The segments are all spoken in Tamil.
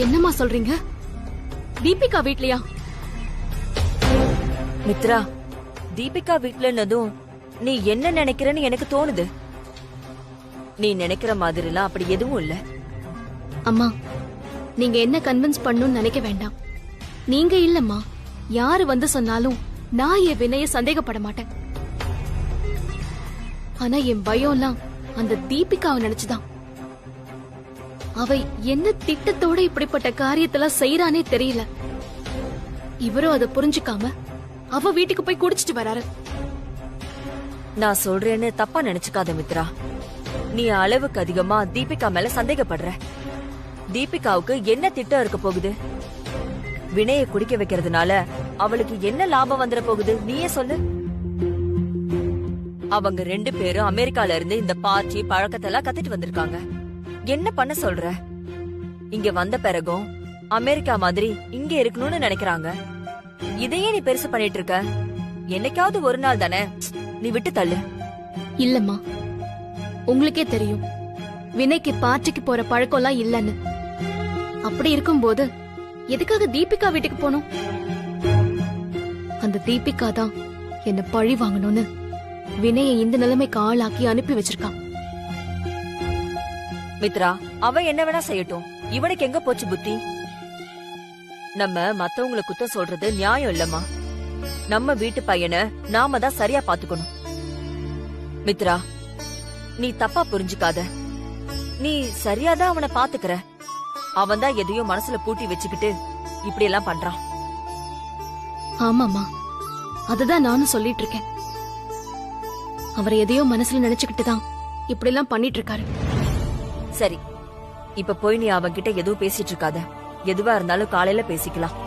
என்னம்மா சொல்றீங்க? தீபிகா வீட்லயா? மித்ரா, தீபிகா வீட்லன்னதும் நீ என்ன நினைக்கிறன்னு எனக்கு தோணுது. நீ நினைக்கிற மாதிரிலாம் அப்படி எதுவும் இல்ல. அம்மா, நீங்க என்ன கன்வின்ஸ் பண்ணணும்னு நினைக்க வேண்டாம். நீங்க இல்லம்மா, யாரு வந்து சொன்னாலும் நான் என் வினைய சந்தேகப்பட மாட்டேன். ஆனா என் பயம்லாம் அந்த தீபிகாவை நினைச்சுதான். அவ என்ன திட்டத்தோட இப்படிப்பட்ட காரியத்தெல்லாம் செய்யறானே தெரியல. இவரும் அதை புரிஞ்சுக்காம அவ வீட்டுக்கு போய் குடிச்சிட்டு வராரு. நான் சொல்றேன்னு தப்பா நினைச்சுக்காத மித்ரா. நீ அளவுக்கு அதிகமா தீபிகா மேல சந்தேகப்படுற. தீபிகாவுக்கு என்ன திட்டம் இருக்க போகுது? வினைய குடிக்க வைக்கிறதுனால அவளுக்கு என்ன லாபம் வந்துட போகுது? நீயே சொல்லு. அவங்க 2 பேரும் அமெரிக்கால இருந்து இந்த பார்ட்டி பழக்கத்தெல்லாம் கத்துட்டு வந்திருக்காங்க. என்ன பண்ண சொல்ற? இங்க வந்த பிறகும் அமெரிக்கா மாதிரி இங்க இருக்கணும்னு நினைக்கிறாங்க. இதையே நீ பெருசு பண்ணிட்டு இருக்க. என்னைக்காவது ஒரு நாள் தானே, நீ விட்டு தள்ளு. இல்லம்மா, உங்களுக்கே தெரியும் வினைக்கு பார்ட்டிக்கு போற பழக்கம்லாம் இல்லன்னு. அப்படி இருக்கும்போது எதுக்காக தீபிகா வீட்டுக்கு போனோம்? அந்த தீபிகா தான் என்ன பழி வாங்கணும்னு வினையை இந்த நிலைமைக்கு ஆளாக்கி அனுப்பி வச்சிருக்கான். மித்ரா, அவ என்ன வேணா செய்யட்டும். இவனுக்கு எங்க போச்சு புத்தி? நம்ம மத்தவங்களை குத்தம் சொல்றது நியாயம் இல்லம்மா. நம்ம வீட்டு பையனை நாம தான் சரியா பாத்துக்கணும். மித்ரா, நீ தப்பா புரிஞ்சுக்காத. நீ சரியாதான் அவனை பாத்துக்கற. அவன் தான் எதையோ மனசுல பூட்டி வச்சுக்கிட்டு இப்படி எல்லாம் பண்றான். ஆமாமா, அதுதான் நானும் சொல்லிட்டு இருக்கேன். அவரை எதையோ மனசுல நினைச்சுக்கிட்டு தான் இப்படி எல்லாம் பண்ணிட்டு இருக்காரு. சரி, இப்ப போய் நீ அவன்கிட்ட எதுவும் பேசிட்டு இருக்காத. எதுவா இருந்தாலும் காலையில பேசிக்கலாம்.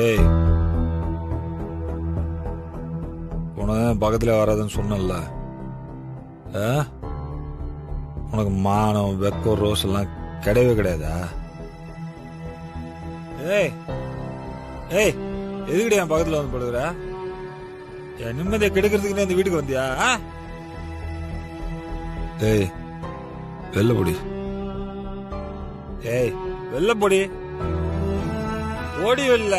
ஏய், பக்கத்துல வராதுன்னு சொன்னல. உனக்கு மானம் வெக்கம் ரோஸ் எல்லாம் கிடையவே கிடையாதா? ஏய் ஏய், எதுக்கிட்ட என் பக்கத்துல வந்து படுகிற? என் நிம்மதியை கெடுக்கிறதுக்குன்னு இந்த வீட்டுக்கு வந்தியா? ஏய், வெள்ள பொடி. ஏய், வெள்ள பொடி, ஓடி வெல்ல.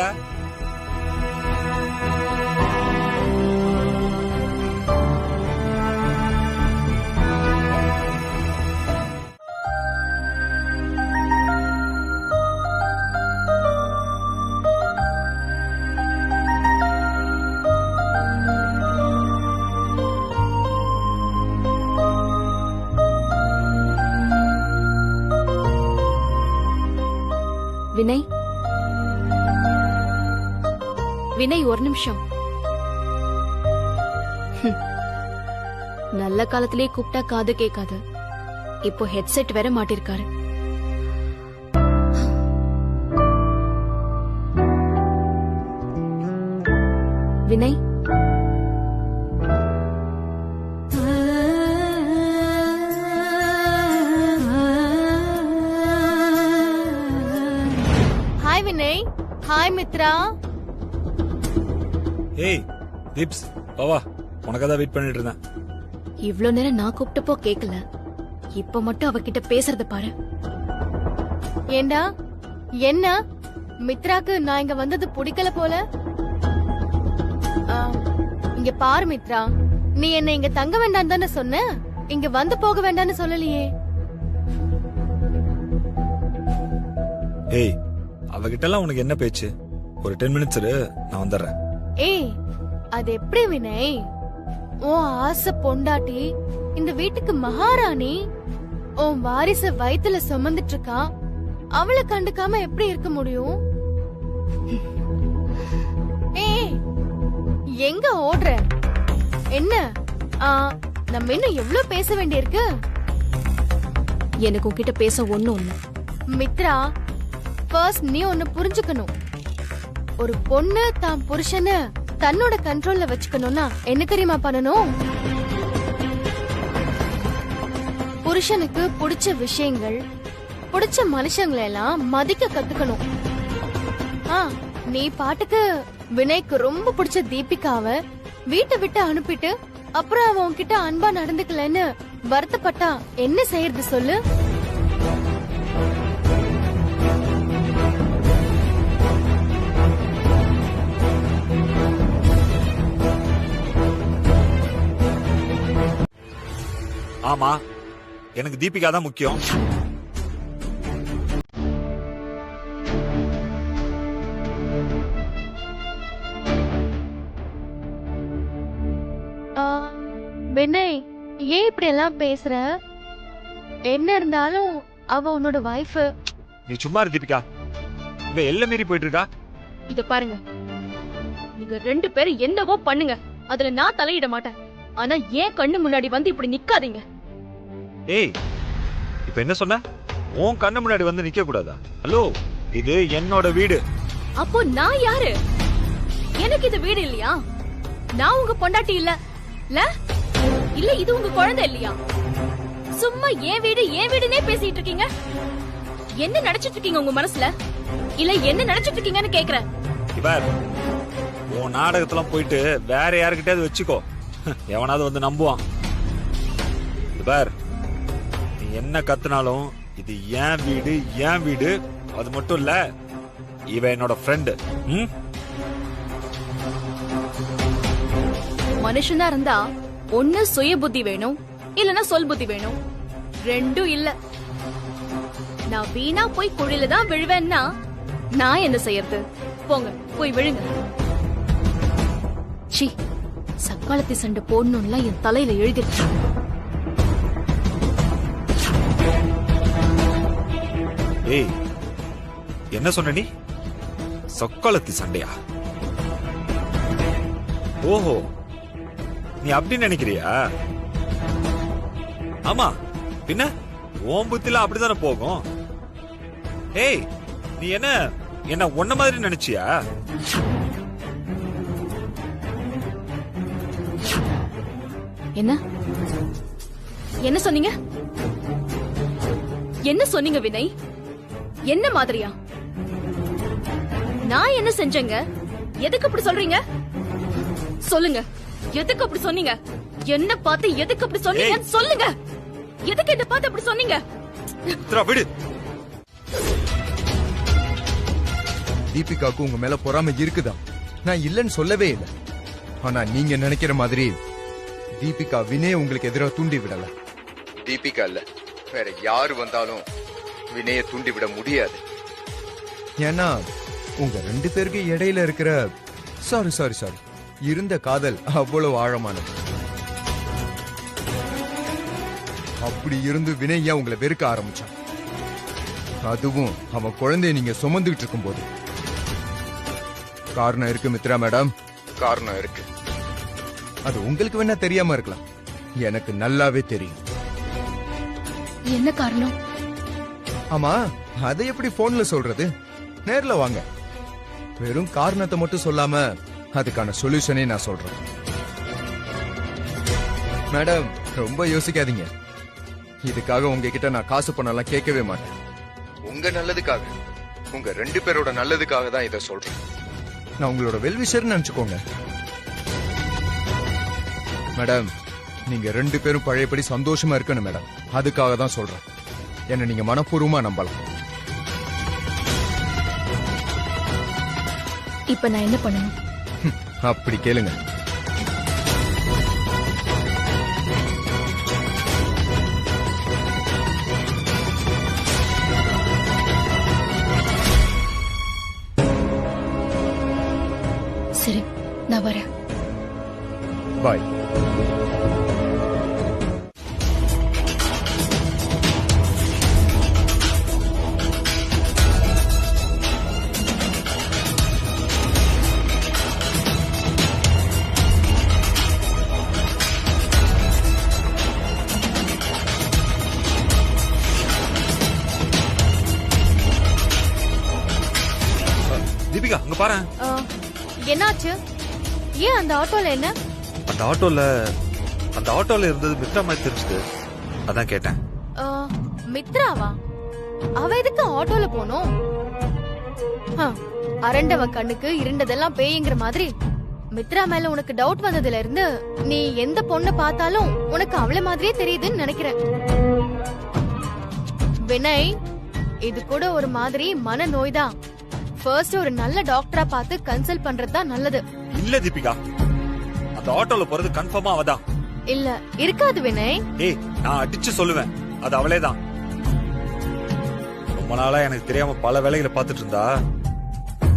வினய், வினய், ஒரு நிமிஷம். நல்ல காலத்திலே கூப்பிட்டா காது கேட்காது. இப்போ ஹெட்செட் வேற மாட்டிருக்காரு. வினய், ஹாய் வினய். ஹாய் மித்ரா. ஏய் தீப்ஸ், வா, உனக்காதான் வெயிட் பண்ணிட்டு இருந்தேன். இவ்ளோ நேரம் நான் கூப்பிட்டப்போ கேக்கல, இப்ப மட்டும் அவகிட்ட பேசுறத பாரு. ஏண்டா, என்ன மித்ராக்கு நான் இங்க வந்தது பிடிக்கல போல? இங்க பாரு மித்ரா, நீ என்ன இங்க தங்க வேண்டாம் தானே சொன்ன? இங்க வந்து போக வேண்டாம்னு சொல்லலையே. ஏய், அவகிட்ட எல்லாம் உனக்கு என்ன பேச்சு? ஒரு 10 மினிட்ஸ் இரு, நான் வந்துடுறேன். ஏய், அது எப்படி வினய்? உன் ஆசை பொண்டாட்டி இந்த வீட்டுக்கு மகாராணி, உன் வாரிச வயித்துல சுமந்துட்டு இருக்கா. அவளை கண்டுக்காம எப்படி இருக்க முடியும்? ஏய், எங்க ஓடுற? என்ன நம்ம இன்னும் எவ்வளவு பேச வேண்டியிருக்கு? எனக்கு உன்கிட்ட பேச ஒண்ணும் இல்ல. மித்ரா, ஃபர்ஸ்ட் நீ ஒன்னு புரிஞ்சுக்கணும். ஒரு பொண்ணு தான் புருஷனை தன்னோட கண்ட்ரோல்ல வச்சுக்கணும்னா என்ன தெரியுமா பண்ணணும்? புருஷனுக்கு பிடிச்ச விஷயங்கள், பிடிச்ச மனுஷங்களை எல்லாம் மதிக்க கத்துக்கணும். நீ பாட்டுக்கு வினய்க்கு ரொம்ப பிடிச்ச தீபிகாவை வீட்டை விட்டு அனுப்பிட்டு அப்புறம் அவன் உன்கிட்ட அன்பா நடந்துக்கலன்னு வருத்தப்பட்டா என்ன செய்யறது சொல்லு? ஆமா, எனக்கு தீபிகா தான் முக்கியம். வினய், ஏன் இப்படி எல்லாம் பேசுற? என்ன இருந்தாலும் அவ உன்னோட வைஃப். நீ சும்மா இரு தீபிகா, இவ எல்லை மீறி போயிட்டு இருக்கா. இத பாருங்க, நீங்க 2 பேரும் என்னவோ பண்ணுங்க, அதுல நான் தலையிட மாட்டேன். ஆனா ஏன் கண்ணு முன்னாடி வந்து இப்படி நிக்காதீங்க. ஏய், இப்ப என்ன சொன்ன? உன் கண்ணு முன்னாடி வந்து நிக்க கூடாதா? ஹலோ, இது என்னோட வீடு. அப்போ நான் யாரு? எனக்கு இது வீடு இல்லையா? நான் உங்க பொண்டாட்டி இல்ல இல்ல இது உங்க குழந்தை இல்லையா? சும்மா ஏன் வீடுனே பேசிட்டு இருக்கீங்க. என்ன நினைச்சிட்டு இருக்கீங்க உங்க மனசுல? இல்ல என்ன நினைச்சிட்டு இருக்கீங்கன்னு கேக்குறேன். இவர் உன் நாடகத்தெல்லாம் போயிட்டு வேற யாருக்கிட்டயாவது வச்சுக்கோ, எவனாவது வந்து நம்புவான். இவர் நீ என்ன கத்துனாலும் இது என் வீடு. அது மட்டும் இல்ல, இவ என்னோட ஃப்ரெண்டு. மனுஷனா இருந்தா ஒண்ணு சுய புத்தி வேணும், இல்லனா சொல் புத்தி வேணும். ரெண்டும் இல்ல. நான் வீணா போய் குழியில தான் விழுவேன்னா நான் என்ன செய்யறது? போங்க, போய் விழுங்க. சி, சக்காலத்தி சண்டை போடணும்லாம் என் தலையில எழுதிருச்சு. ஏய், என்ன சொன்ன நீ? சக்காலத்தி சண்டையா? ஓஹோ, நீ அப்படி நினைக்கிறியா? ஆமா, பின்ன உன் புத்தில அப்படித்தானே போகும். ஏய், நீ என்ன ஒன்ன மாதிரி நினைச்சியா? என்ன என்ன சொன்னீங்க? என்ன சொன்னீங்க வினய்? என்ன மாதிரியா? நான் என்ன செஞ்சேங்க? எதுக்கு அப்படி சொல்றீங்க? சொல்லுங்க, எதுக்கு அப்படி சொன்னீங்க? என்ன பார்த்து எதுக்கு அப்படி சொன்னீங்க? சொல்லுங்க, எதுக்கு என்ன பார்த்து அப்படி சொன்னீங்க? விடு. தீபிகாவுக்கு உங்க மேல பொறாமை இருக்குதா? நான் இல்லன்னு சொல்லவே இல்லை. ஆனா நீங்க நினைக்கிற மாதிரி தீபிகா வினய உங்களுக்கு எதிராக தூண்டி விடல. தீபிகா இல்ல, வேற யாரு வந்தாலும் வினய தூண்டி விட முடியாது. ஏன்னா உங்க 2 பேருக்கு இடையில இருக்கிற சாரி இருந்த காதல் அவ்வளவு ஆழமானது. அப்படி இருந்து வினய்யா உங்களை வெறுக்க ஆரம்பிச்சான். அதுவும் அவன் குழந்தைய நீங்க சுமந்துகிட்டு இருக்கும் போது. காரணம் இருக்கு மித்ரா மேடம், காரணம் இருக்கு. அது உங்களுக்கு வேணா தெரியாம இருக்கலாம், எனக்கு நல்லாவே தெரியும். என்ன காரணம்? ஆமா, அதை எப்படி போன்ல சொல்றது? நேர்ல வாங்க. வெறும் காரணத்தை மட்டும் சொல்லாம அதுக்கான சொல்யூஷனே நான் சொல்றேன். மேடம், ரொம்ப யோசிக்காதீங்க. இதுக்காக உங்ககிட்ட நான் காசு பணம்லாம் கேட்கவே மாட்டேன். உங்க நல்லதுக்காக, உங்க 2 பேரோட நல்லதுக்காக தான் இதை சொல்றேன். நான் உங்களோட வெல்விஷர்னு நினைச்சுக்கோங்க. மேடம், நீங்க 2 பேரும் பழையபடி சந்தோஷமா இருக்கணும் மேடம். அதுக்காக தான் சொல்றேன். என்ன நீங்க மனப்பூர்வமா நம்பலாம். இப்ப நான் என்ன பண்ணணும்? அப்படி கேளுங்க. சரி, நான் வரேன். பாய். என்னாச்சு? ஏன் அந்த ஆட்டோல என்ன? அந்த ஆட்டோல இருந்தது மித்ரா மாதிரி தெரிஞ்சுது, அதான் கேட்டேன். ஆ, மித்ராவா? அவ எதுக்கு ஆட்டோல போனோம்? அரண்டவன் கண்ணுக்கு இருண்டதெல்லாம் பேய்ங்கிற மாதிரி மித்ரா மேல உனக்கு டவுட் வந்ததுல இருந்து நீ எந்த பொண்ணை பார்த்தாலும் உனக்கு அவளை மாதிரியே தெரியுதுன்னு நினைக்கிறேன். வினய், இது கூட ஒரு மாதிரி மன நோய்தான். ஃபர்ஸ்ட் ஒரு நல்ல டாக்டரா பார்த்து கன்சல்ட் பண்றது தான் நல்லது. இல்ல தீபிகா, அந்த ஆட்டோல போறது கன்ஃபார்மா அவதான். இல்ல இருக்காது வினய். ஏய், நான் அடிச்சு சொல்லுவேன், அது அவளேதான். ரொம்ப நாளா எனக்கு தெரியாம பல வேலைகளை பார்த்துட்டு இருந்தா,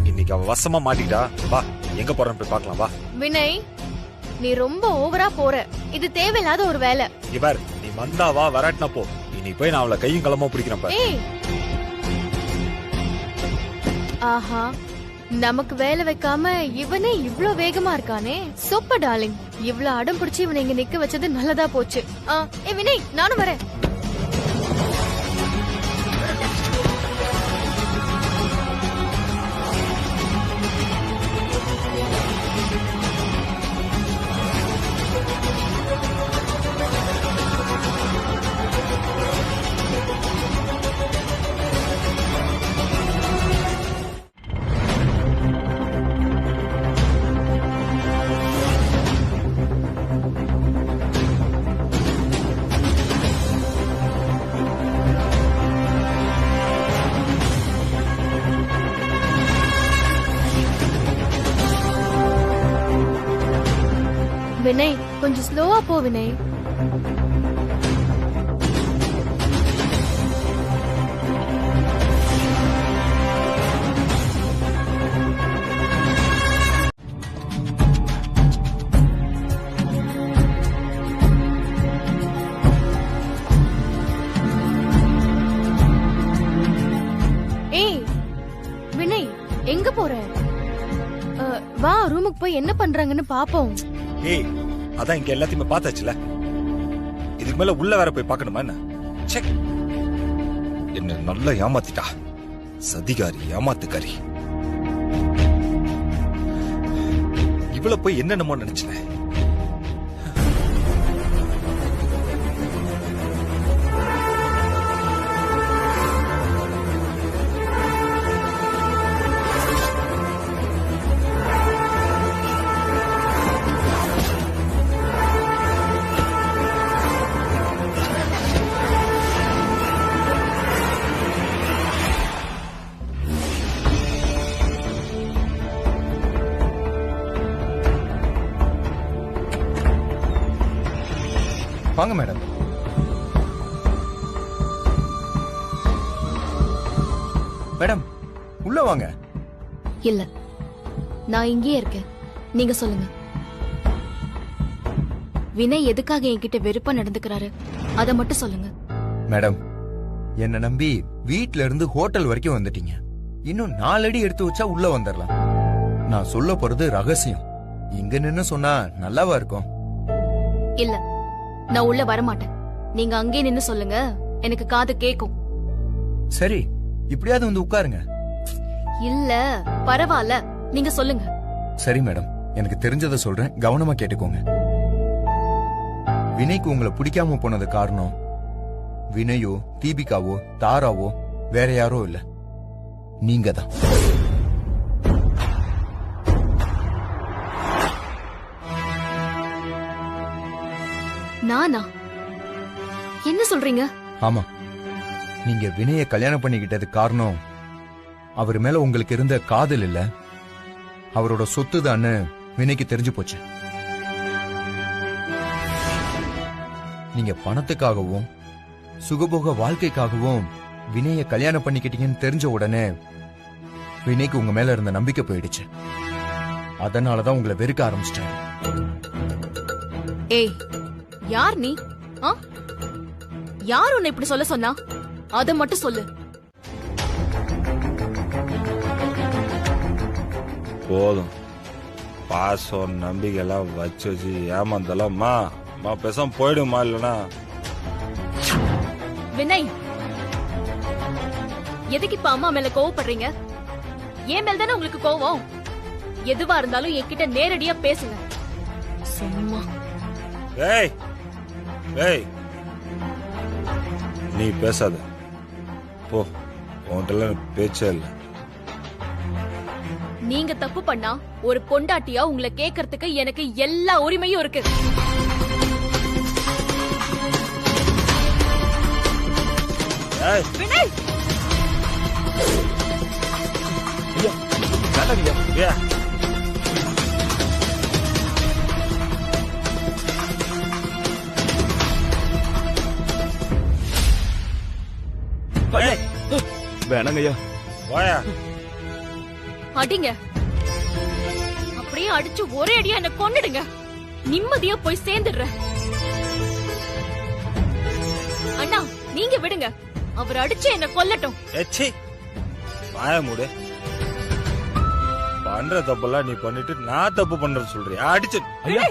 இன்னைக்கு அவ வசமா மாட்டிட்டா. வா, எங்க போறேன்னு போய் பார்க்கலாம் வா. வினய், நீ ரொம்ப ஓவரா போற. இது தேவையில்லாத ஒரு வேலை. இவர் நீ வந்தா வா, வராட்டினா போ. இன்னைக்கு போய் நான் அவளை கையும் களமா பிடிக்கிறேன் பாரு. ஏய், ஆஹா, நமக்கு வேலை வைக்காம இவனே இவ்ளோ வேகமா இருக்கானே. Super darling. இவ்ளோ அடம் பிடிச்சு இவனை இங்க நிக்க வச்சது நல்லதா போச்சு. ஏ வினய், நானும் வரேன். வினய், கொஞ்சம் ஸ்லோவா போ வினய். ஏய் வினய், எங்க போற? வா, ரூமுக்கு போய் என்ன பண்றாங்கன்னு பாப்போம். ஏய், அதான் இங்க எல்லாத்தையுமே பார்த்தாச்சுல, இதுக்கு மேல உள்ள வேற போய் பார்க்கணுமா என்ன? செக். என்ன நல்லா ஏமாத்திட்டா, சதிகாரி, ஏமாத்துக்காரி. இவள போய் என்னென்னமோ நினைச்சேன். வாங்க மேடம். மேடம், உள்ள வாங்க. இல்ல, நான் இங்கேயே இருக்கேன். நீங்க சொல்லுங்க. வினய் எதுக்காக என்கிட்ட வெறுப்பா நடந்துக்கிறாரு, அத மட்டும் சொல்லுங்க. மேடம், என்ன நம்பி வீட்ல இருந்து ஹோட்டல் வரைக்கும் வந்துட்டீங்க. இன்னும் 4 அடி எடுத்து வச்சா உள்ள வந்துடலாம். நான் சொல்ல போறது ரகசியம். இங்க நின்னு சொன்னா நல்லாவா இருக்கும்? இல்ல, நான் உள்ள வரமாட்டேன். நீங்க அங்கே நின்னு சொல்லுங்க, எனக்கு காது கேக்கும். சரி, இப்படியாவது வந்து உட்காருங்க. இல்ல பரவாயில்ல, நீங்க சொல்லுங்க. சரி மேடம், எனக்கு தெரிஞ்சதை சொல்றேன், கவனமா கேட்டுக்கோங்க. வினய்க்கு உங்களை பிடிக்காம போனது காரணம் வினயோ, தீபிகாவோ, தாராவோ வேற யாரோ இல்ல, நீங்க தான். நானா? என்ன சொல்றீங்க? ஆமா, நீங்க வினய கல்யாணம் பண்ணிக்கிட்டது காரணம் அவர் மேல உங்களுக்கு இருந்த காதல் இல்ல, அவரோட சொத்து தான் வினய்க்கு தெரிஞ்சு போச்சு. நீங்க பணத்துக்காகவும் சுகபோக வாழ்க்கைக்காகவும் வினய கல்யாணம் பண்ணிக்கிட்டீங்கன்னு தெரிஞ்ச உடனே வினய்க்கு உங்க மேல இருந்த நம்பிக்கை போயிடுச்சு. அதனாலதான் உங்களை வெறுக்க ஆரம்பிச்சிட்டேன். ஏய், யார் நீ? யார் உன்னை இப்படி சொல்ல சொன்னா? அத மட்டும் சொல்லு. போதும், பாசம் நம்பிக்கை எல்லாம் வச்சு ஏமாந்தலாம்மா. பேசாம போயிடுமா? இல்லனா வினய், எதுக்கு இப்ப அம்மா மேல கோவப்படுறீங்க? ஏன் மேல தானே உங்களுக்கு கோவம்? எதுவா இருந்தாலும் என்கிட்ட நேரடியா பேசுங்க. சும்மா ஏய் ஏய் நீ பேசாத போ, உன்கிட்ட பேச்சே இல்லை. நீங்க தப்பு பண்ணா ஒரு பொண்டாட்டியா உங்களை கேக்குறதுக்கு எனக்கு எல்லா உரிமையும் இருக்கு. ஏய் வினய், ஏ வேணாங்கய்யா. வாயா. அடிங்க. அப்படியே அடிச்சு ஒரே அடியா என்ன கொன்னுடுங்க. நிம்மதியா போய் சேர்ந்துடுறேன். அண்ணா நீங்க விடுங்க, அவர் அடிச்சு என்ன கொல்லட்டும். ஏச்சி வாய மூடு. பண்ற தப்பெல்லாம் நீ பண்ணிட்டு நான் தப்பு பண்றது சொல்றியா? அடிச்சு ஐயா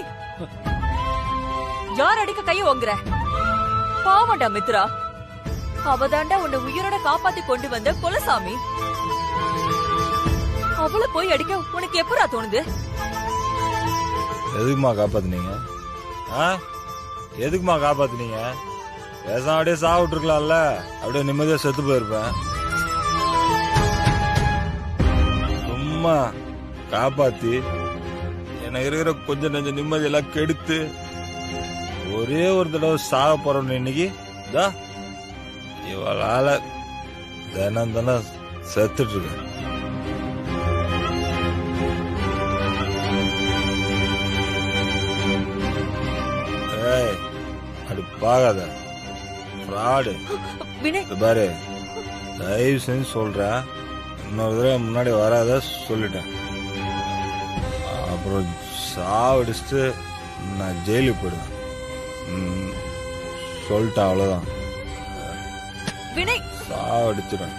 யார் அடிக்க கைய ஓங்குற? பாவண்டா மித்ரா, அவதாண்டா உன்னை உயிரோட காப்பாத்தி கொண்டு வந்த குலசாமி. அவளை போய் அடிக்க உனக்கு எப்படா தோணுது? எதுக்குமா காப்பாத்துனீங்க? எதுக்குமா காப்பாத்துனீங்க? பேசாம அப்படியே சாப்பிட்டு இருக்கலாம்ல, அப்படியே நிம்மதியா செத்து போயிருப்பேன். சும்மா காப்பாத்தி எனக்கு இருக்கிற கொஞ்சம் நெஞ்ச நிம்மதி எல்லாம் கெடுத்து ஒரே ஒரு தடவை சாக போறோம். இன்னைக்கு இவளால தினம் தினம் செத்துட்டு இருக்க. ஏய் அப்படி பாக்காத, ஃப்ராடு. வினய் பாரு, தயவு செஞ்சு சொல்றேன், இன்னொரு தடவை முன்னாடி வராத சொல்லிட்டேன். அப்புறம் சாவடிச்சுட்டு நான் ஜெயிலுக்கு போயிடுவேன். சொல்லிட்டேன், அவ்வளவுதான். வினய் சாவடிச்சிடுவேன்.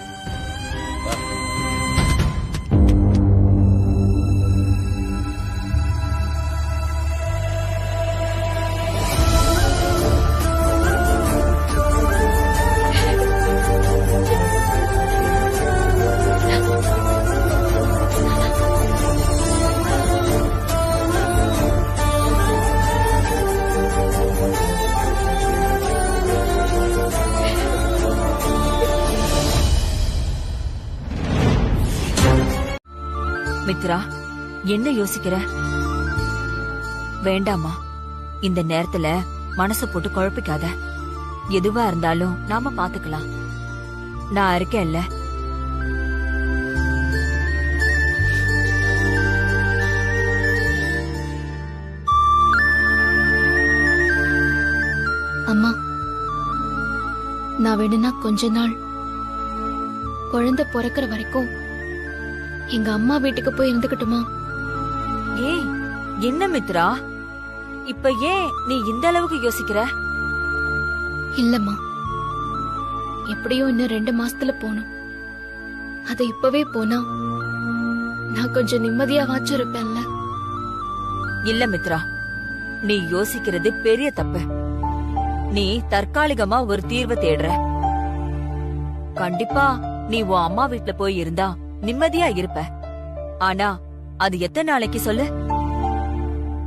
மித்ரா, என்ன யோசிக்கிற? வேண்டாமா, இந்த நேரத்துல மனசு போட்டு குழப்பிக்காத. எதுவா இருந்தாலும் நாம பாத்துக்கலாம். நான் இருக்கேன்ல. அம்மா, நான் வேணும்னா கொஞ்ச நாள் குழந்தை பிறக்கிற வரைக்கும் எங்க அம்மா வீட்டுக்கு போய் இருந்துக்கட்டுமா? ஏய் என்ன மித்ரா, இப்ப ஏன் நீ இந்த அளவுக்கு யோசிக்கிற? இல்லம்மா, எப்படியும் இன்னும் 2 மாசத்துல போகணும். அது இப்பவே போனா நான் கொஞ்சம் நிம்மதியா வாச்சு இருப்பேன்ல. இல்ல மித்ரா, நீ யோசிக்கிறது பெரிய தப்பு. நீ தற்காலிகமா ஒரு தீர்வை தேடுற. கண்டிப்பா நீ உன் அம்மா வீட்ல போய் இருந்தா நிம்மதியா இருப்ப. ஆனா அது எத்தனை நாளைக்கு சொல்லு?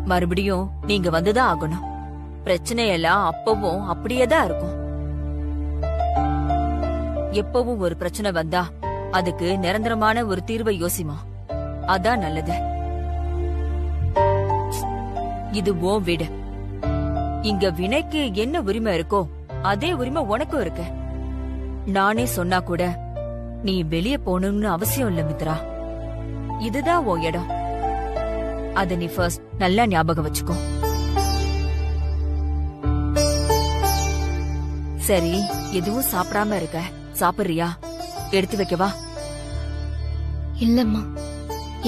மறுபடியும் நீங்க வந்துதான் ஆகணும். பிரச்சனை எல்லாம் அப்பவும் அப்படியேதான் இருக்கும். எப்பவும் ஒரு பிரச்சனை வந்தா அதுக்கு நிரந்தரமான ஒரு தீர்வை யோசிமா, அதான் நல்லது. இது உன் வீடு. இங்க வினைக்கு என்ன உரிமை இருக்கோ அதே உரிமை உனக்கும் இருக்கு. நானே சொன்னா கூட நீ வெளியே போகணும்னு அவசியம் இல்ல மித்ரா. இதுதான் உன் இடம். அத நீ ஃபர்ஸ்ட் நல்லா ஞாபகம் வச்சுக்கோ. சரி, எதுவும் சாப்பிடாம இருக்க, சாப்பிடுறியா? எடுத்து வைக்கவா? இல்லம்மா,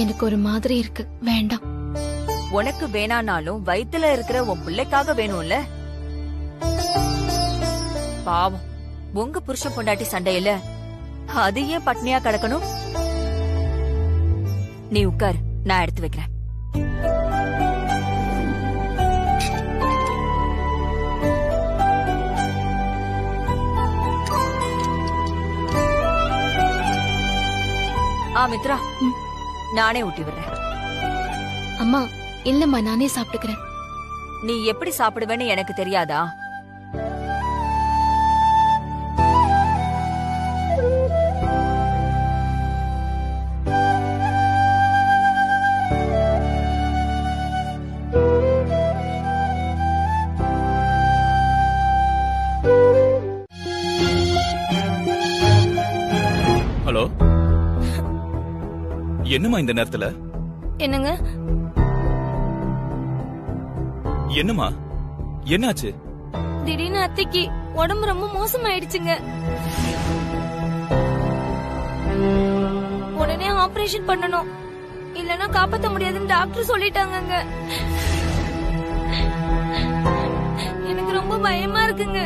எனக்கு ஒரு மாதிரி இருக்கு, வேண்டாம். உனக்கு வேணானாலும் வயித்துல இருக்கிற உன் பிள்ளைக்காக வேணும்ல. பாவம், உங்க புருஷன் பொண்டாட்டி சண்டையில அது ஏன் பட்னியா கிடக்கணும்? நீ உட்கார், நான் எடுத்து வைக்கிறேன். மித்ரா, நானே ஊட்டி விடுறேன். அம்மா இல்லம்மா, நானே சாப்பிட்டுக்கிறேன். நீ எப்படி சாப்பிடுவேன்னு எனக்கு தெரியாதா? ஹலோ, என்னம்மா இந்த நேரத்துல? என்னங்க? என்னம்மா என்னாச்சு? திடீர்னு அத்தைக்கு உடம்பு ரொம்ப மோசமாயிடுச்சுங்க. உடனே ஆபரேஷன் பண்ணணும், இல்லனா காப்பாத்த முடியாதுன்னு டாக்டர் சொல்லிட்டாங்கங்க. எனக்கு ரொம்ப பயமா இருக்குங்க.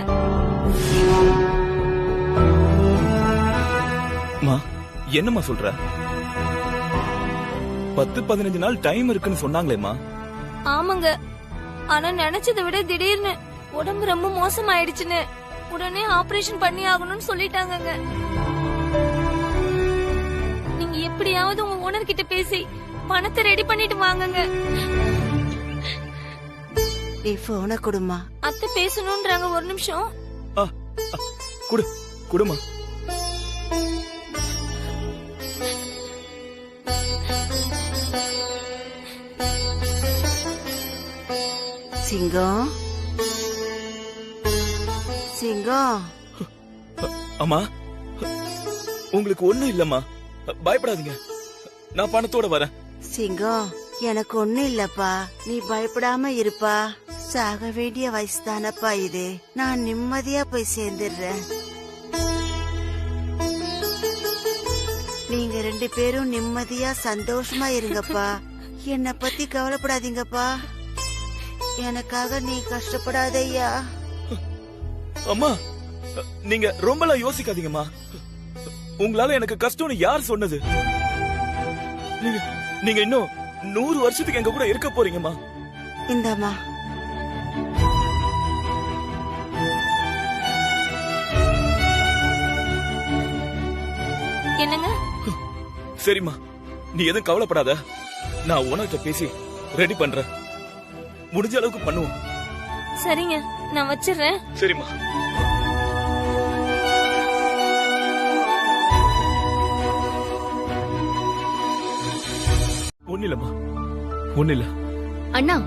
மா, என்னம்மா சொல்ற? 10-15 நாள் டைம் இருக்குன்னு சொன்னாங்களேம்மா. ஆமாங்க, ஆனா நினைச்சதை விட திடீர்னு உடம்பு ரொம்ப மோசமாயிடுச்சுன்னு உடனே ஆபரேஷன் பண்ணி ஆகணும்னு சொல்லிட்டாங்கங்க. நீங்க எப்படியாவது உங்க ஓனர் கிட்ட பேசி பணத்தை ரெடி பண்ணிட்டு வாங்கங்க. நீ போன குடுமா. அத்தை பேசணும்ன்றாங்க, ஒரு நிமிஷம். குடு குடுமா. சிங்கம், சிங்கம். அம்மா, உங்களுக்கு ஒண்ணும் இல்லம்மா, பயப்படாதீங்க. நான் பணத்தோட வரேன். சிங்கம், எனக்கு ஒண்ணும் இல்லப்பா, நீ பயப்படாம இருப்பா. சாக வேண்டிய வயசு தானப்பா இது. நான் நிம்மதியா போய் சேர்ந்துடுறேன். நீங்க 2 பேரும் நிம்மதியா சந்தோஷமா இருங்கப்பா. என்னை பத்தி கவலைப்படாதீங்கப்பா. எனக்காக நீ கஷ்டப்படாதய்யா. அம்மா, நீங்க ரொம்பலாம் யோசிக்காதீங்கம்மா. உங்களால எனக்கு கஷ்டம்னு யார் சொன்னது? நீங்க இன்னும் 100 வருஷத்துக்கு எங்க கூட இருக்க போறீங்கம்மா. இந்தம்மா. என்னங்க? சரிம்மா, நீ எதுவும் கவலைப்படாத. நான் உனக்கிட்ட பேசி ரெடி பண்றேன். முடிஞ்ச அளவுக்கு பண்ணுவோம். சரிங்க, நான் வச்சிடுறேன். சரிம்மா. ஒண்ணில்லம்மா, ஒண்ணில்ல. அண்ணா,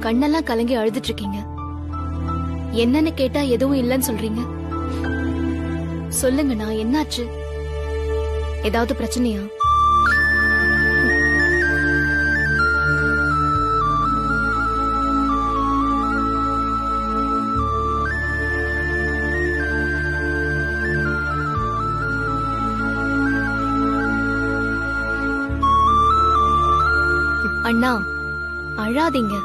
கண்ணெல்லாம் கலங்கி அழுதுட்டு இருக்கீங்க. என்னன்னு கேட்டா எதுவும் இல்லன்னு சொல்றீங்க. சொல்லுங்கண்ணா, என்னாச்சு? ஏதாவது பிரச்சனையா? அண்ணா, அழாதீங்க.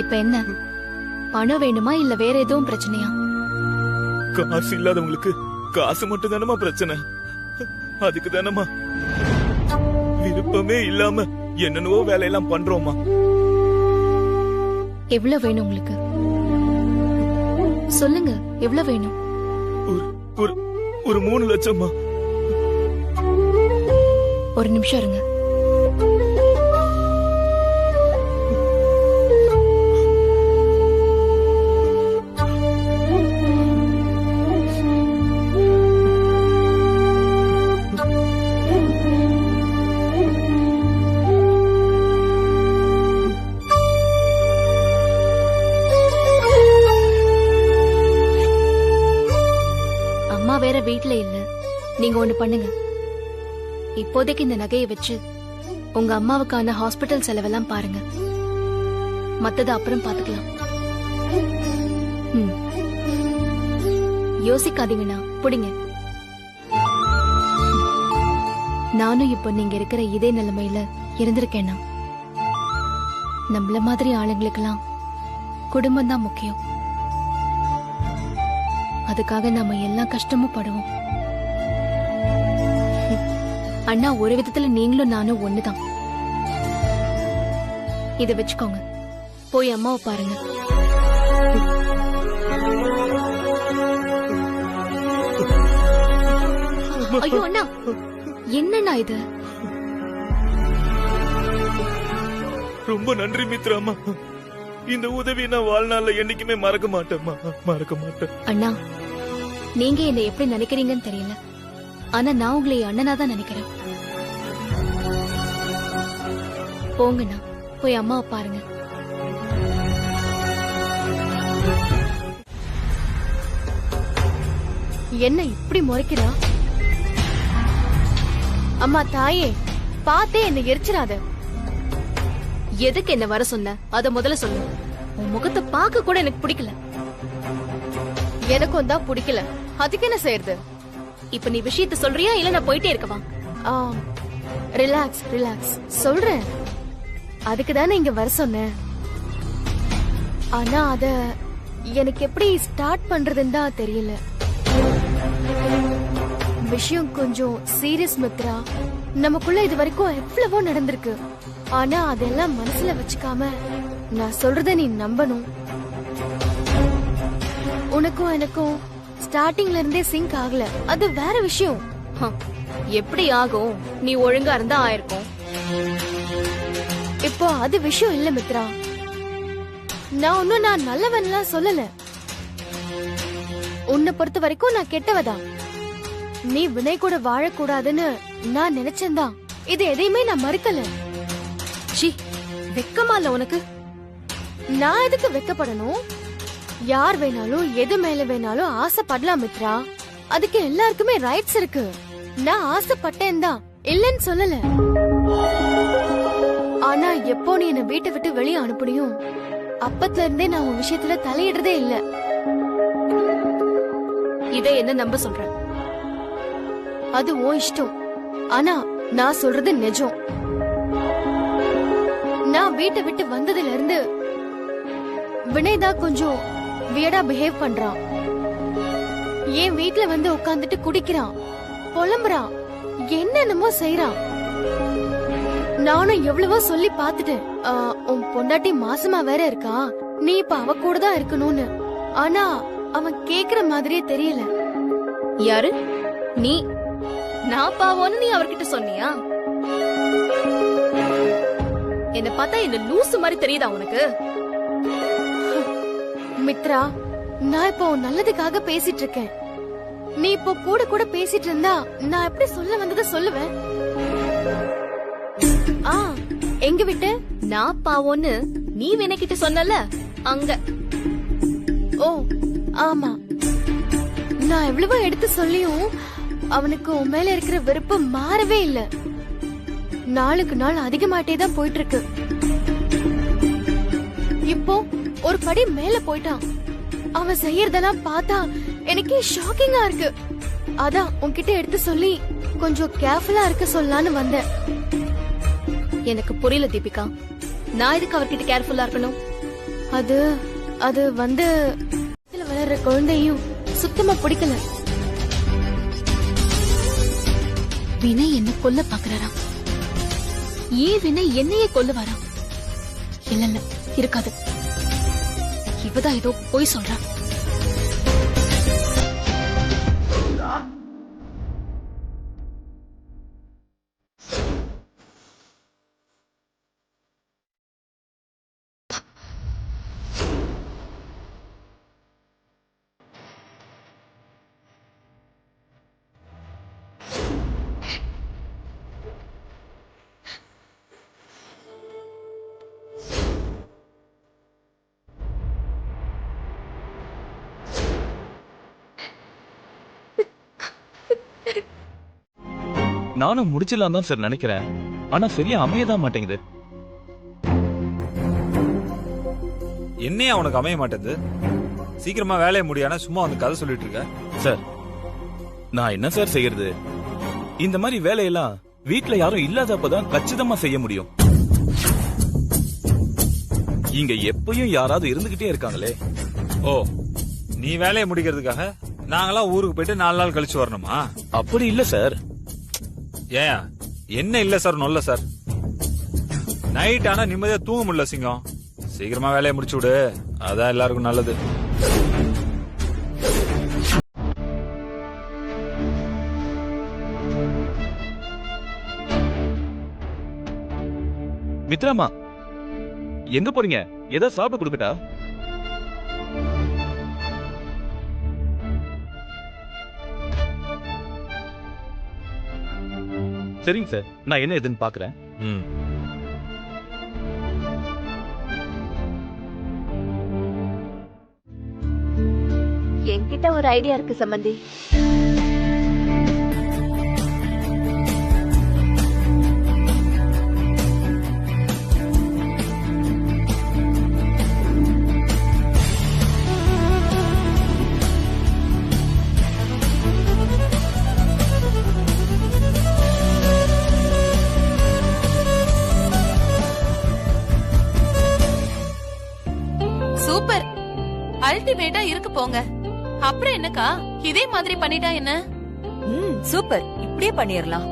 இப்ப என்ன, பணம் வேணுமா இல்ல வேற எதுவும் பிரச்சனையா? காசு இல்லாதவங்களுக்கு காசு மட்டும் தானமா பிரச்சனை. அதுக்கு தானமா விருப்பமே இல்லாம என்னென்னவோ வேலையெல்லாம் பண்றோமா. எவ்வளவு வேணும் உங்களுக்கு? சொல்லுங்க, எவ்வளவு வேணும்? ஒரு 3 லட்சம்மா. ஒரு நிமிஷம் இருங்க. அம்மா வேற வீட்ல இல்ல. நீங்க ஒண்ணு பண்ணுங்க, இப்போதைக்கு இந்த நகையை வச்சு உங்க அம்மாவுக்கான ஹாஸ்பிட்டல் செலவெல்லாம் பாருங்க. மத்தது அப்புறம் பாத்துக்கலாம். யோசிக்காதீங்கண்ணா, புடிங்க. நானும் இப்போ நீங்க இருக்கிற இதே நிலைமையில இருந்திருக்கேன்னா, நம்மள மாதிரி ஆளுங்களுக்கெல்லாம் குடும்பம் தான் முக்கியம். அதுக்காக நாம எல்லா கஷ்டமும் படுவோம். அண்ணா, ஒரு விதத்துல நீங்களும் நானும் ஒண்ணுதான். இத வச்சுக்கோங்க, போய் அம்மாவை பாருங்க. ஐயோ அண்ணா, என்னண்ணா இது? ரொம்ப நன்றி மித்ராமா. இந்த உதவி நான் வாழ்நாள்ல என்னைக்குமே மறக்க மாட்டேம்மா, மறக்க மாட்டேன். அண்ணா, நீங்க என்ன எப்படி நினைக்கிறீங்கன்னு தெரியல, ஆனா நான் உங்களை அண்ணனா தான் நினைக்கிறேன். போங்கண்ணா, போய் அம்மாவை பாருங்க. என்ன இப்படி முறைக்கிறா? அம்மா தாயே, பார்த்தே என்ன எரிச்சிடாத. எதுக்கு என்ன வர சொன்ன அத முதல்ல சொல்லு. உன் முகத்தை பார்க்க கூட எனக்கு பிடிக்கல. எனக்கும் தான் பிடிக்கல, அதுக்கு என்ன செய்யறது? இப்ப நீ விஷயத்த சொல்றியா இல்ல நான் போயிட்டே இருக்கவா? ரிலாக்ஸ் ரிலாக்ஸ், சொல்றேன். அதுக்கு தானே இங்க வர சொன்னேன். ஆனா அத எனக்கு எப்படி ஸ்டார்ட் பண்றதுன்னு தான் தெரியல. விஷயம் கொஞ்சம் சீரியஸ் மித்ரா. நமக்குள்ள இது வரைக்கும் எவ்வளவோ நடந்திருக்கு. ஆனா அதெல்லாம் மனசுல வச்சுக்காம நான் சொல்றத நீ நம்பணும். உனக்கும் எனக்கும் ஸ்டார்டிங்ல இருந்தே சிங்க் ஆகல, அது வேற விஷயம். எப்படி ஆகும்? நீ ஒழுங்கா இருந்தா ஆயிருக்கும். இப்போ அது விஷயம் இல்ல மித்ரா. நான் நல்லவன்லாம் சொல்லல. உன்னை பொறுத்த வரைக்கும் நான் கெட்டவதான். நீ வினய் கூட வாழக்கூடாதுன்னு நான் நினைச்சேன்தான். இது எதையுமே நான் மறுக்கல. சி, வெக்கமா இல்ல உனக்கு? நான் எதுக்கு வெக்கப்படணும்? யார் வேணாலும் எது மேல வேணாலும் ஆசைப்படலாம் மித்ரா. அதுக்கு எல்லாருக்குமே ரைட்ஸ் இருக்கு. நான் ஆசைப்பட்டேன் தான், இல்லன்னு சொல்லல. ஆனா எப்போ நீ என்ன வீட்டை விட்டு வெளியே அனுப்புனியும் அப்பத்துல இருந்தே நான் உன் விஷயத்துல தலையிடுறதே இல்ல. இதை என்ன நம்ப சொல்ற? அது உன் இஷ்டம். ஆனா நான் சொல்றது நிஜம். நான் வீட்டை விட்டு வந்ததுல இருந்து வினய் தான் கொஞ்சம் வியர்டா பிஹேவ் பண்றான். என் வீட்டுல வந்து உட்கார்ந்துட்டு குடிக்கிறான், புலம்புறான், என்னென்னமோ செய்யறான். நானும் எவ்வளவோ சொல்லி பாத்துட்டேன். உன் பொண்டாட்டி மாசமா வேற இருக்கா, நீ இப்ப அவ கூட தான் இருக்கணும்னு. ஆனா அவன் கேக்குற மாதிரியே தெரியல. யாரு நீ? நான் பாவோன்னு நீ அவர்கிட்ட சொன்னியா? என்ன பார்த்தா என்ன லூசு மாதிரி தெரியுதா உனக்கு? மித்ரா, நான் இப்போ நல்லதுக்காக பேசிட்டு இருக்கேன். நீ இப்போ கூட கூட பேசிட்டு இருந்தா நான் எப்படி சொல்ல வந்ததை சொல்லுவேன். எங்க விட்டு? நான் பாவோன்னு நீ வினக்கிட்ட சொன்னல அங்க. ஓ ஆமா, நான் எவ்வளவோ எடுத்து சொல்லியும் அவனுக்கு உன் மேல இருக்கிற வெறுப்பு மாறவே இல்ல. நாளுக்கு நாள் அதிகமாட்டே தான் போயிட்டு இருக்கு. இப்போ ஒரு படி மேல போயிட்டான். அவன் செய்யறதெல்லாம் பார்த்தா எனக்கே ஷாக்கிங்கா இருக்கு. அதான் உன்கிட்ட எடுத்து சொல்லி கொஞ்சம் கேர்ஃபுல்லா இருக்க சொல்லலான்னு வந்தேன். எனக்கு புரியல தீபிகா, நான் எதுக்கு அவர்கிட்ட கேர்ஃபுல்லா இருக்கணும்? அது அது வந்து வளர்ற குழந்தையும் சுத்தமா பிடிக்கல. வினய் என்ன கொல்ல பாக்குறாரா? ஏன் வினய் என்னையே கொல்ல வரா? இல்ல இல்ல, இருக்காது. இவதான் ஏதோ போய் சொல்றா. நானும் முடிச்சிடலாம் தான் சார் நினைக்கிறேன். ஆனா சரியா அமையதான் மாட்டேங்குது. என்னையா உனக்கு அமைய மாட்டேது? சீக்கிரமா வேலையை முடியானா சும்மா வந்து கதை சொல்லிட்டு இருக்க. சார், நான் என்ன சார் செய்யறது? இந்த மாதிரி வேலையெல்லாம் வீட்ல யாரும் இல்லாதப்பதான் கச்சிதமா செய்ய முடியும். இங்க எப்பயும் யாராவது இருந்துகிட்டே இருக்காங்களே. ஓ, நீ வேலையை முடிக்கிறதுக்காக நாங்களாம் ஊருக்கு போயிட்டு 4 நாள் கழிச்சு வரணுமா? அப்படி இல்ல சார். ஏன் என்ன இல்ல சார்? நொல்ல சார், நைட் ஆனா நிம்மதியா தூங்க முடியல சிங்கம். சீக்கிரமா வேலையை முடிச்சு விடு, அதான் எல்லாருக்கும் நல்லது. மித்ராமா, எங்க போறீங்க? ஏதாவது சாப்பிட கொடுக்கட்டா? சரிங்க சார், நான் என்ன எதுன்னு பாக்குறேன். என்கிட்ட ஒரு ஐடியா இருக்கு சம்பந்தி. சூப்பர், அல்டிமேட்டா இருக்கு போங்க. அப்புறம் என்னக்கா, இதே மாதிரி பண்ணிட்டா என்ன? சூப்பர், இப்படியே பண்ணிரலாம்.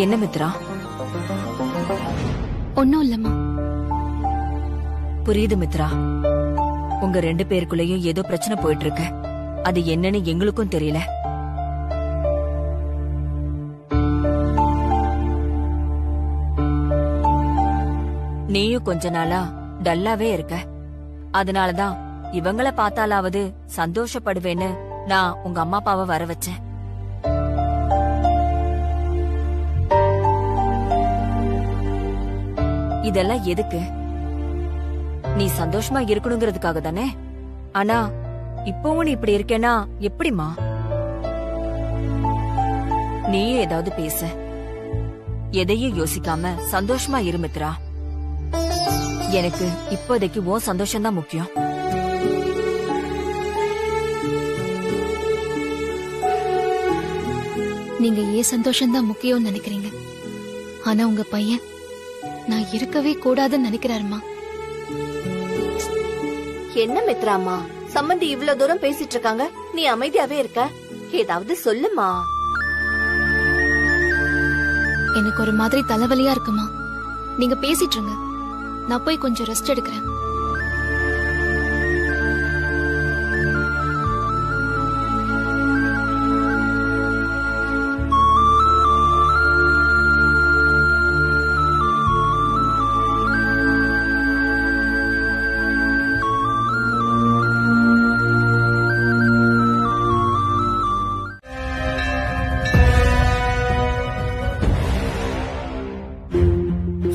என்ன மித்ரா? ஒன்னும் இல்லம்மா. புரியுது மித்ரா, உங்க 2 பேருக்குள்ளயும் ஏதோ பிரச்சனை போயிட்டு இருக்கு. அது என்னன்னு எங்களுக்கும் தெரியல. நீயும் கொஞ்ச நாளா டல்லாவே இருக்க. அதனாலதான் இவங்கள பார்த்தாலாவது சந்தோஷப்படுவேன்னு நான் உங்க அம்மா அப்பாவை வர வச்சேன். இதெல்லாம் எதுக்கு? நீ சந்தோஷமா இருக்கணுங்கிறதுக்காக தானே. ஆனா இப்பவும் நீ இப்படி இருக்கேனா எப்படிமா? நீயே ஏதாவது பேச. எதையும் யோசிக்காம சந்தோஷமா இரு மித்ரா. எனக்கு இப்போதைக்கு உன் சந்தோஷம்தான் முக்கியம். நீங்க ஏன் சந்தோஷம்தான் முக்கியம்னு நினைக்கிறீங்க. ஆனா உங்க பையன் நான் இருக்கவே கூடாதுன்னு நினைக்கிறாருமா. என்ன மித்ராமா, சம்பந்தி இவ்வளவு தூரம் பேசிட்டு இருக்காங்க, நீ அமைதியாவே இருக்க. ஏதாவது சொல்லுமா. எனக்கு ஒரு மாதிரி தலைவலியா இருக்குமா. நீங்க பேசிட்டு இருங்க, நான் போய் கொஞ்சம் ரெஸ்ட் எடுக்கிறேன்.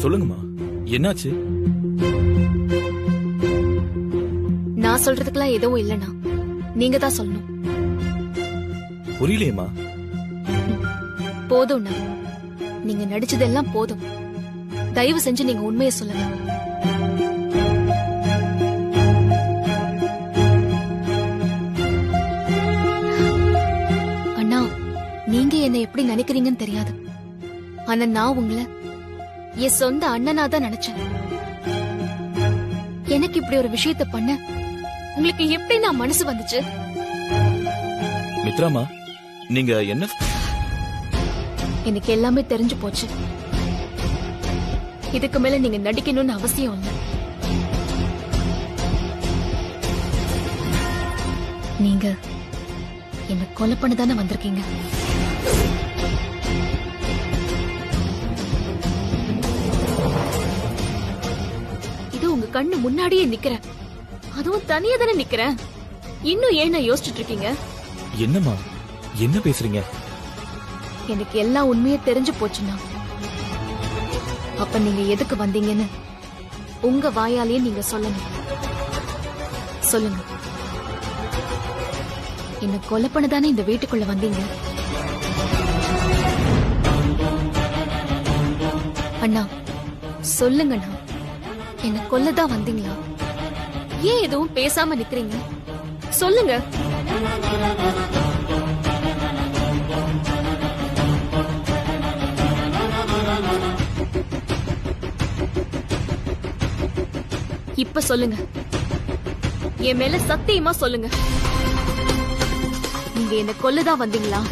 சொல்லுங்கம்மா, என்னாச்சு? நான் சொல்றதுக்கெல்லாம் எதுவும் இல்லைண்ணா, நீங்க தான் சொல்லணும். புரியலையேம்மா. போதும்ண்ணா, நீங்க நடிச்சதெல்லாம் போதும். தயவு செஞ்சு நீங்க உண்மையை சொல்லுங்க. அண்ணா, நீங்க என்ன எப்படி நினைக்கிறீங்கன்னு தெரியாது. ஆனா நான் உங்களை என் சொந்த அண்ணனா தான் நினைச்சேன். எனக்கு இப்படி ஒரு விஷயத்த பண்ண உங்களுக்கு எப்படி நான் மனசு வந்துச்சு? மித்ராமா, நீங்க என்ன? எனக்கு எல்லாமே தெரிஞ்சு போச்சு. இதுக்கு மேல நீங்க நடிக்கணும்னு அவசியம் இல்லை. நீங்க என்ன கொலை பண்ண தானே வந்திருக்கீங்க. உங்க கண்ணு முன்னாடியே நிக்கிறேன், அதுவும் தனியா தானே நிக்கிறேன். இன்னும் ஏன் நான் யோசிச்சுட்டு இருக்கீங்க? என்னம்மா, என்ன பேசுறீங்க? எனக்கு எல்லா உண்மையே தெரிஞ்சு போச்சுன்னா அப்ப நீங்க எதுக்கு வந்தீங்கன்னு உங்க வாயாலேயே நீங்க சொல்லணும். சொல்லுங்க, என்ன கொலை பண்ண தானே இந்த வீட்டுக்குள்ள வந்தீங்க? அண்ணா சொல்லுங்கண்ணா, என்ன கொல்லதான் வந்தீங்களா? ஏன் எதுவும் பேசாம நிக்கிறீங்க? சொல்லுங்க. இப்ப சொல்லுங்க, என் மேல சத்தியமா சொல்லுங்க, நீங்க என்ன கொல்லதான் வந்தீங்களா?